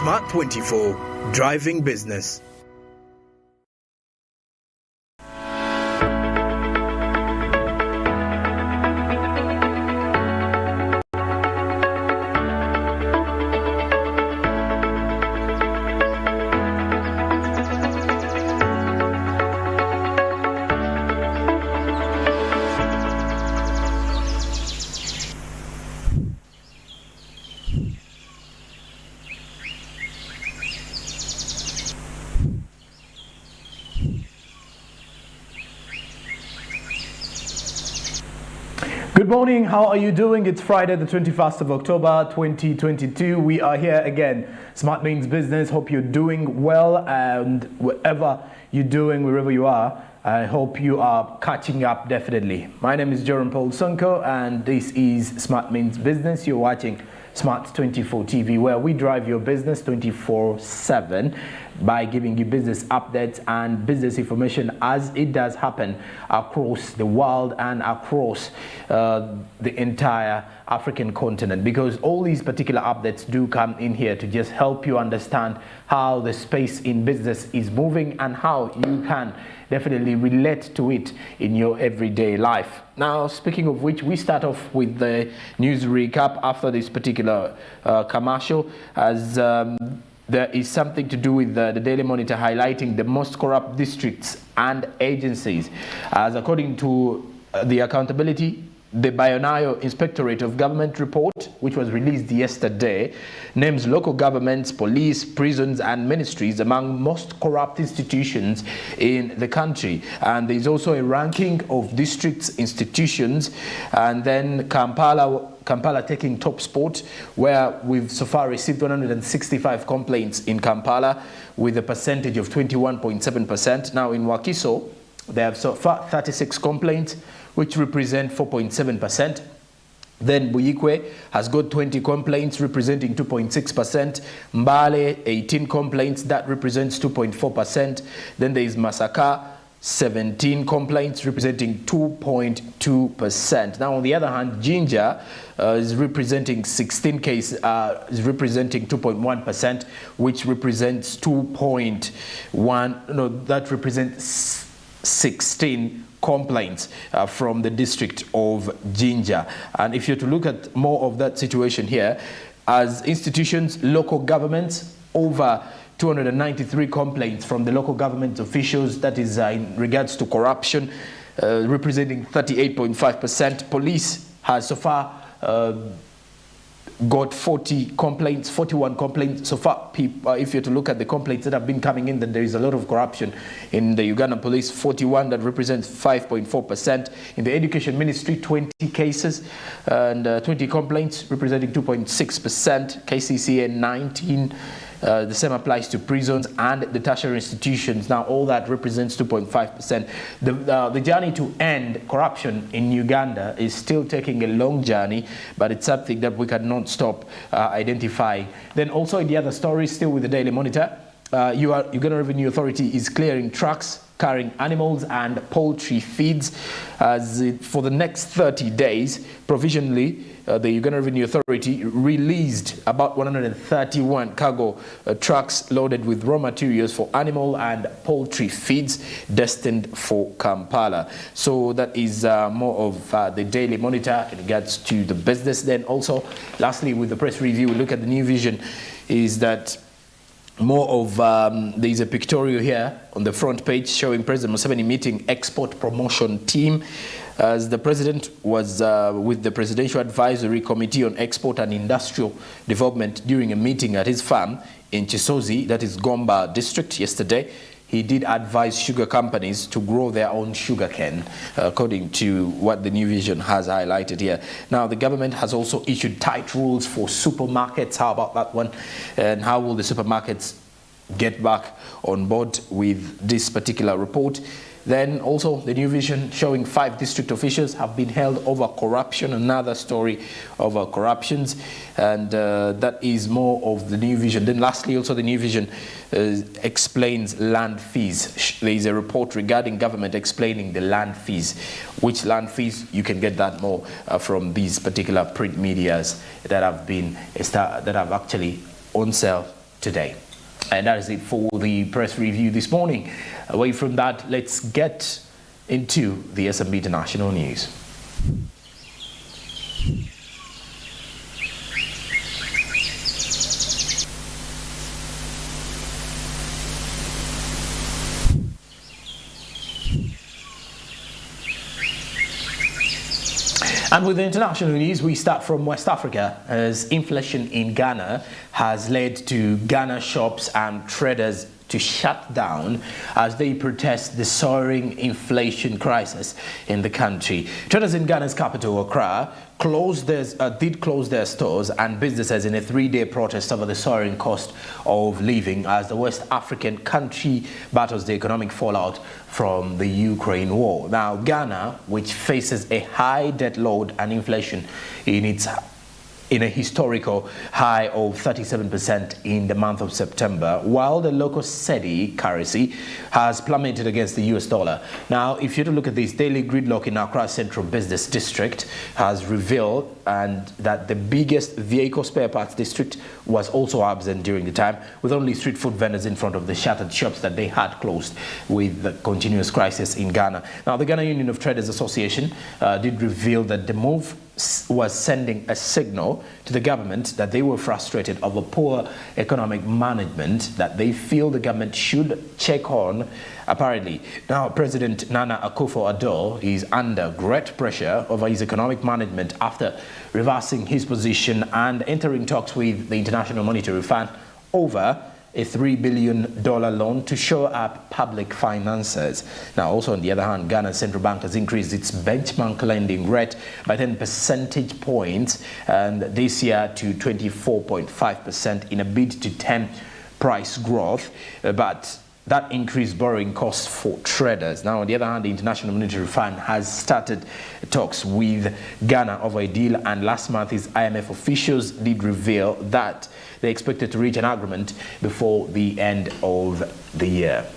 Smart 24, driving business. Good morning, how are you doing? It's Friday the 21st of October 2022. We are here again. Smart means business. Hope you're doing well, and wherever you're doing, wherever you are, I hope you are catching up definitely. My name is Jerome Paul Sonko and this is Smart Means Business. You're watching Smart 24 TV, where we drive your business 24/7 by giving you business updates and business information as it does happen across the world and across the entire African continent, because all these particular updates do come in here to just help you understand how the space in business is moving and how you can definitely relate to it in your everyday life. Now, speaking of which, we start off with the news recap after this particular commercial, as there is something to do with the Daily Monitor highlighting the most corrupt districts and agencies. As according to the accountability, the Bionayo Inspectorate of Government report, which was released yesterday, names local governments, police, prisons and ministries among most corrupt institutions in the country. And there's also a ranking of districts, institutions, and then Kampala taking top spot, where we've so far received 165 complaints in Kampala with a percentage of 21.7%. Now in Wakiso, they have so far 36 complaints, which represent 4.7%. Then Buyikwe has got 20 complaints representing 2.6%. Mbale, 18 complaints, that represents 2.4%. Then there is Masaka, 17 complaints representing 2.2%. Now on the other hand, Jinja is representing 16 cases, is representing 2.1%, which represents 2.1, no, that represents 16 complaints from the district of Jinja. And if you're to look at more of that situation here, as institutions, local governments, over 293 complaints from the local government officials, that is in regards to corruption, representing 38.5%. Police has so far got 40 complaints, 41 complaints so far. If you're to look at the complaints that have been coming in, then there is a lot of corruption in the Ugandan police. 41, that represents 5.4%. In the education ministry, 20 cases and 20 complaints representing 2.6%. KCCA 19. The same applies to prisons and the tertiary institutions. Now all that represents 2.5%. The journey to end corruption in Uganda is still taking a long journey, but it's something that we cannot stop identifying. Then also in the other stories, still with the Daily Monitor, Uganda Revenue Authority is clearing trucks carrying animals and poultry feeds for the next 30 days. Provisionally, the Uganda Revenue Authority released about 131 cargo trucks loaded with raw materials for animal and poultry feeds destined for Kampala. So that is more of the Daily Monitor in regards to the business. Then also, lastly, with the press review, we look at the new vision, is that more of, there is a pictorial here on the front page showing President Museveni meeting export promotion team, as the president was with the Presidential Advisory Committee on Export and Industrial Development during a meeting at his farm in Chisozi, that is Gomba district, yesterday. He did advise sugar companies to grow their own sugar cane, according to what the New Vision has highlighted here. Now, the government has also issued tight rules for supermarkets. How about that one? And how will the supermarkets get back on board with this particular report? Then also the New Vision showing 5 district officials have been held over corruption, another story over corruptions, and that is more of the New Vision. Then lastly, also the New Vision explains land fees. There is a report regarding government explaining the land fees. Which land fees? You can get that more from these particular print medias that have been that have actually on sale today. And that is it for the press review this morning. Away from that, let's get into the SMB International News. And with the international news, we start from West Africa, as inflation in Ghana has led to Ghana shops and traders to shut down as they protest the soaring inflation crisis in the country. Traders in Ghana's capital, Accra, did close their stores and businesses in a 3-day protest over the soaring cost of living as the West African country battles the economic fallout from the Ukraine war. Now, Ghana, which faces a high debt load and inflation in a historical high of 37% in the month of September, while the local cedi currency has plummeted against the US dollar. Now, if you look at this, daily gridlock in Accra Central Business District has revealed that the biggest vehicle spare parts district was also absent during the time, with only street food vendors in front of the shuttered shops that they had closed with the continuous crisis in Ghana. Now, the Ghana Union of Traders Association did reveal that the move was sending a signal to the government that they were frustrated over poor economic management that they feel the government should check on, apparently. Now, President Nana Akufo-Addo is under great pressure over his economic management after reversing his position and entering talks with the International Monetary Fund over a $3 billion loan to shore up public finances. Now, also on the other hand, Ghana's central bank has increased its benchmark lending rate by 10 percentage points and this year to 24.5% in a bid to tame price growth. But that increased borrowing costs for traders. Now, on the other hand, the International Monetary Fund has started talks with Ghana over a deal, and last month his IMF officials did reveal that they expected to reach an agreement before the end of the year.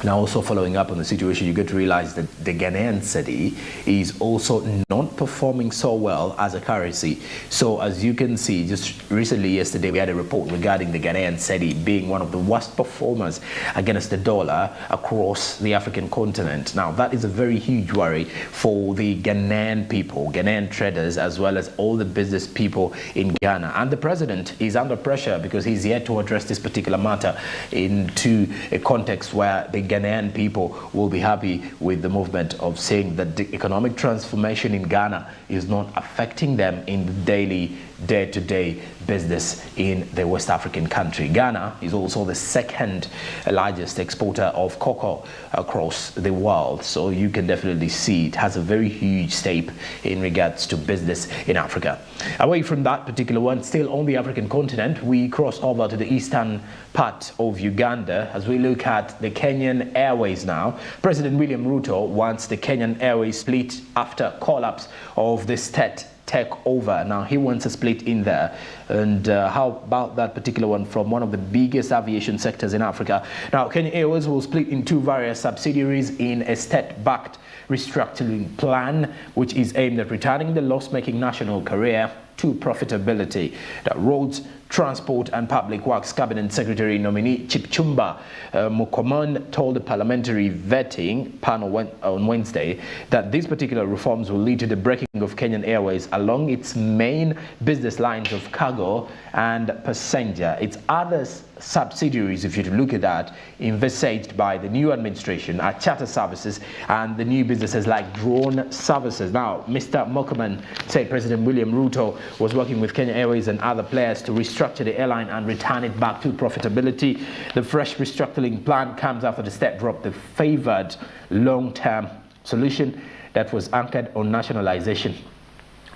Now, also following up on the situation, you get to realize that the Ghanaian cedi is also not performing so well as a currency. So as you can see, just recently yesterday we had a report regarding the Ghanaian cedi being one of the worst performers against the dollar across the African continent. Now, that is a very huge worry for the Ghanaian people, Ghanaian traders, as well as all the business people in Ghana. And the president is under pressure because he's yet to address this particular matter into a context where the Ghanaian people will be happy with the movement of saying that the economic transformation in Ghana is not affecting them in the daily, day-to-day business in the West African country. Ghana is also the second largest exporter of cocoa across the world, so you can definitely see it has a very huge stake in regards to business in Africa. Away from that particular one, still on the African continent, we cross over to the eastern part of Uganda as we look at the Kenyan Airways now. President William Ruto wants the Kenyan Airways split after collapse of the state take over. Now, he wants a split in there. And how about that particular one from one of the biggest aviation sectors in Africa? Now, Kenya Airways will split into various subsidiaries in a state-backed restructuring plan, which is aimed at returning the loss-making national carrier to profitability. The Roads, Transport and Public Works Cabinet Secretary nominee Chipchumba Mukoman told the parliamentary vetting panel on Wednesday that these particular reforms will lead to the breaking of Kenyan Airways along its main business lines of cargo and passenger. Its other subsidiaries, if you look at that, envisaged by the new administration are charter services and the new businesses like drone services. Now, Mr. Mukoman said President William Ruto was working with Kenya Airways and other players to restructure the airline and return it back to profitability. The fresh restructuring plan comes after the state dropped the favored long-term solution that was anchored on nationalization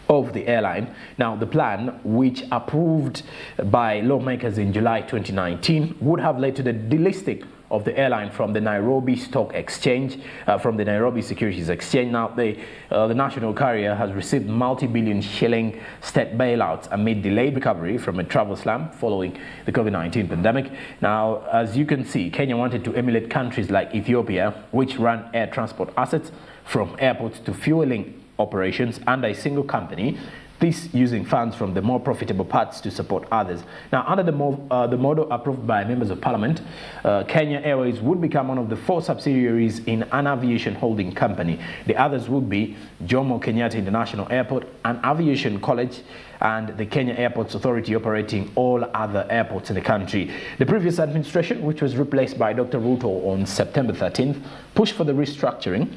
of the airline. Now, the plan, which approved by lawmakers in July 2019, would have led to the delisting of the airline from the Nairobi Stock Exchange, from the Nairobi Securities Exchange. Now, the national carrier has received multi-billion shilling state bailouts amid delayed recovery from a travel slump following the COVID-19 pandemic. Now, as you can see, Kenya wanted to emulate countries like Ethiopia, which run air transport assets from airports to fueling operations under a single company. this using funds from the more profitable parts to support others. Now, under the model approved by members of parliament, Kenya Airways would become one of the 4 subsidiaries in an aviation holding company. The others would be Jomo Kenyatta International Airport, an aviation college, and the Kenya Airports Authority operating all other airports in the country. The previous administration, which was replaced by Dr. Ruto on September 13th, pushed for the restructuring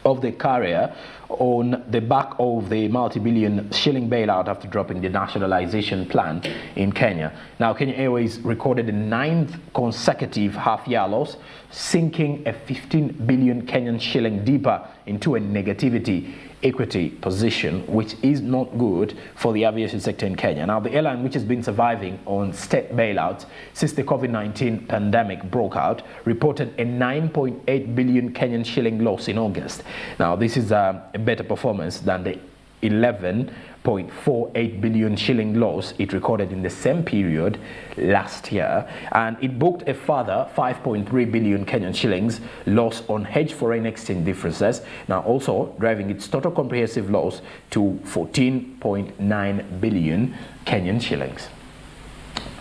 of the carrier on the back of the multi-billion shilling bailout after dropping the nationalization plan in Kenya. Now, Kenya Airways recorded a 9th consecutive half-year loss, sinking a 15 billion Kenyan shilling deeper into a negativity equity position, which is not good for the aviation sector in Kenya. Now, the airline, which has been surviving on state bailouts since the COVID-19 pandemic broke out, reported a 9.8 billion Kenyan shilling loss in August. Now, this is a better performance than the 11.48 billion shilling loss it recorded in the same period last year, and it booked a further 5.3 billion Kenyan shillings loss on hedged foreign exchange differences, now also driving its total comprehensive loss to 14.9 billion Kenyan shillings.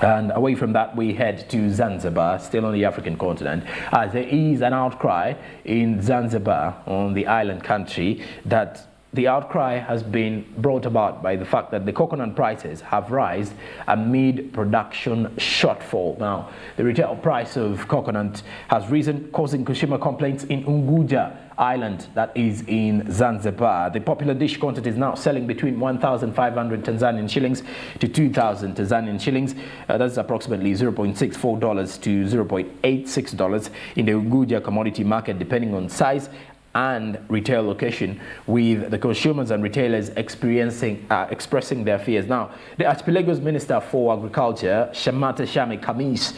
And away from that, we head to Zanzibar, still on the African continent, as there is an outcry in Zanzibar, on the island country, that the outcry has been brought about by the fact that the coconut prices have risen amid production shortfall. Now, the retail price of coconut has risen, causing consumer complaints in Unguja Island, that is in Zanzibar. The popular dish quantity is now selling between 1,500 Tanzanian shillings to 2,000 Tanzanian shillings. That's approximately $0.64 to $0.86 in the Unguja commodity market, depending on size and retail location, with the consumers and retailers expressing their fears. Now, the Archipelago's Minister for Agriculture, Shamata Shami Kamis,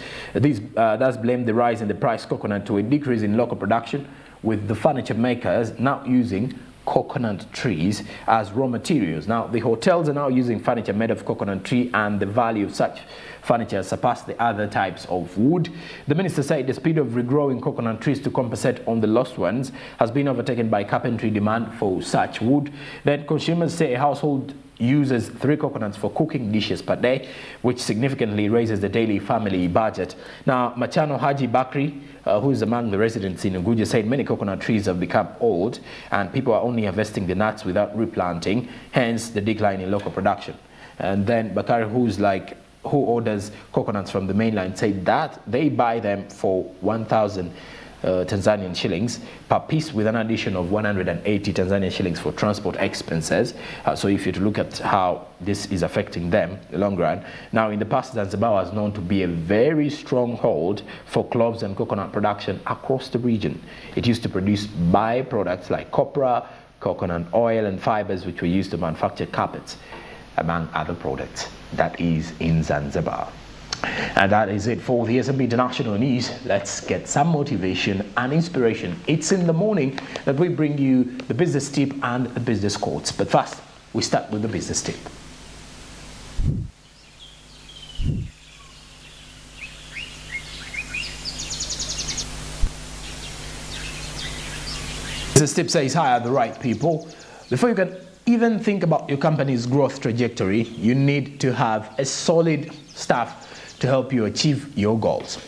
does blame the rise in the price of coconut to a decrease in local production, with the furniture makers now using coconut trees as raw materials. Now, the hotels are now using furniture made of coconut tree, and the value of such furniture surpassed the other types of wood. The minister said the speed of regrowing coconut trees to compensate on the lost ones has been overtaken by carpentry demand for such wood. Then consumers say a household uses 3 coconuts for cooking dishes per day, which significantly raises the daily family budget. Now, Machano Haji Bakri, who is among the residents in Unguja, said many coconut trees have become old and people are only harvesting the nuts without replanting, hence the decline in local production. And then Bakari, who orders coconuts from the mainland, said that they buy them for 1,000 Tanzanian shillings per piece, with an addition of 180 Tanzanian shillings for transport expenses. So if you to look at how this is affecting them in the long run. Now, in the past, Zanzibar was known to be a very stronghold for cloves and coconut production across the region. It used to produce byproducts like copra, coconut oil, and fibers, which were used to manufacture carpets, among other products. That is in Zanzibar. And that is it for the SMB International News. Let's get some motivation and inspiration. It's in the morning that we bring you the business tip and the business quotes. But first, we start with the business tip. Business tip says hire the right people. Before you can even think about your company's growth trajectory, you need to have a solid staff to help you achieve your goals.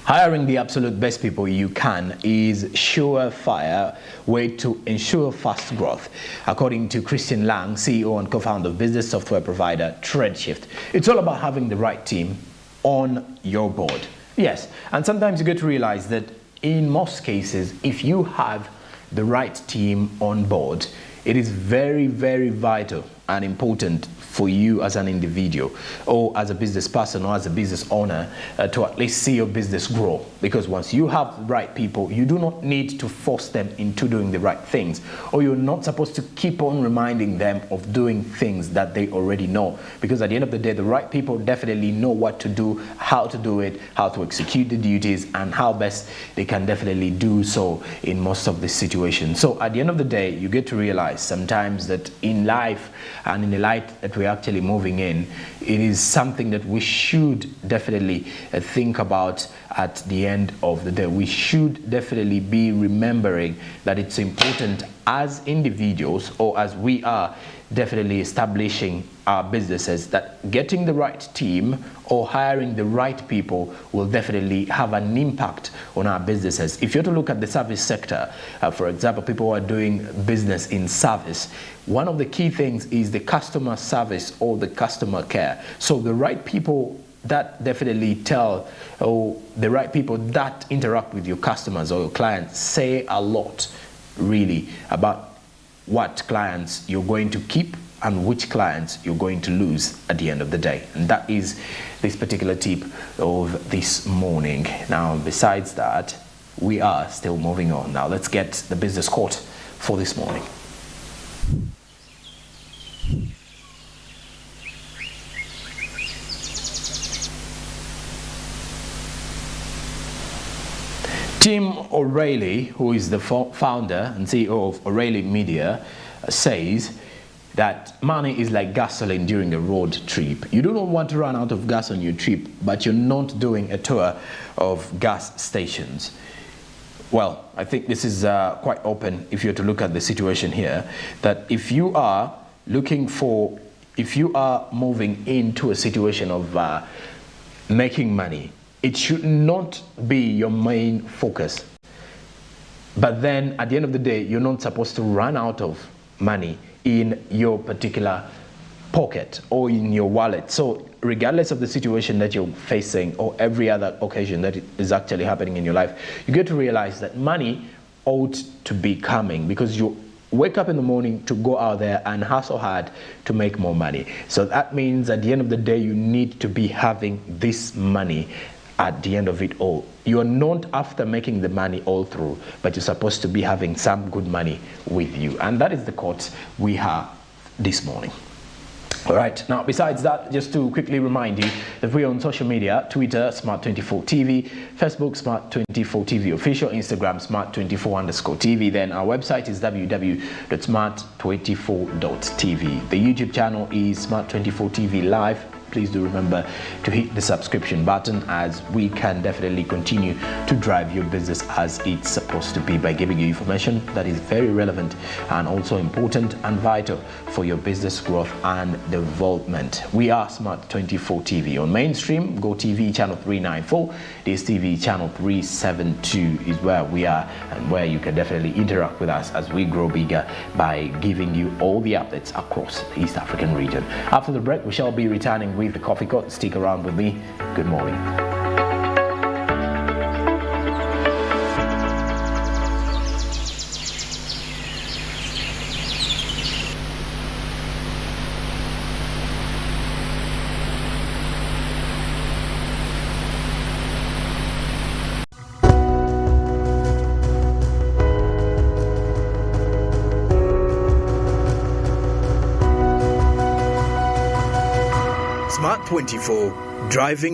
Hiring the absolute best people you can is surefire way to ensure fast growth, according to Christian Lang, CEO and co-founder of business software provider TreadShift. It's all about having the right team on your board. Yes, and sometimes you get to realize that in most cases, if you have the right team on board, it is very, very vital and important for you as an individual or as a business person or as a business owner to at least see your business grow. Because once you have the right people, you do not need to force them into doing the right things, or you're not supposed to keep on reminding them of doing things that they already know. Because at the end of the day, the right people definitely know what to do, how to do it, how to execute the duties, and how best they can definitely do so in most of the situations. So at the end of the day, you get to realize sometimes that in life and in the light that we're actually moving in, it is something that we should definitely think about at the end of the day. We should definitely be remembering that it's important as individuals, or as we are definitely establishing our businesses, that getting the right team or hiring the right people will definitely have an impact on our businesses. If you're to look at the service sector, for example, people who are doing business in service, one of the key things is the customer service or the customer care. So the right people that definitely tell, or the right people that interact with your customers or your clients, say a lot really about what clients you're going to keep and which clients you're going to lose at the end of the day. And that is this particular tip of this morning. Now, besides that, we are still moving on. Now, let's get the business quote for this morning. Tim O'Reilly, who is the founder and CEO of O'Reilly Media, says that money is like gasoline during a road trip. You do not want to run out of gas on your trip, but you're not doing a tour of gas stations. Well, I think this is quite open if you're to look at the situation here, that if you are moving into a situation of making money, it should not be your main focus. But then at the end of the day, you're not supposed to run out of money in your particular pocket or in your wallet. So regardless of the situation that you're facing or every other occasion that is actually happening in your life, you get to realize that money ought to be coming, because you wake up in the morning to go out there and hustle hard to make more money. So that means at the end of the day, you need to be having this money at the end of it all. You're not after making the money all through, but you're supposed to be having some good money with you. And that is the quote we have this morning. All right, now besides that, just to quickly remind you that we're on social media: Twitter, Smart24TV, Facebook, Smart24TV Official, Instagram, Smart24_TV. Then our website is www.smart24.tv. The YouTube channel is Smart24TV Live. Please do remember to hit the subscription button, as we can definitely continue to drive your business as it's supposed to be by giving you information that is very relevant and also important and vital for your business growth and development. We are Smart24 TV. On mainstream, Go TV channel 394, DSTV channel 372 is where we are, and where you can definitely interact with us as we grow bigger by giving you all the updates across the East African region. After the break, we shall be returning with the coffee cut. Stick around with me. Good morning. Smart 24, driving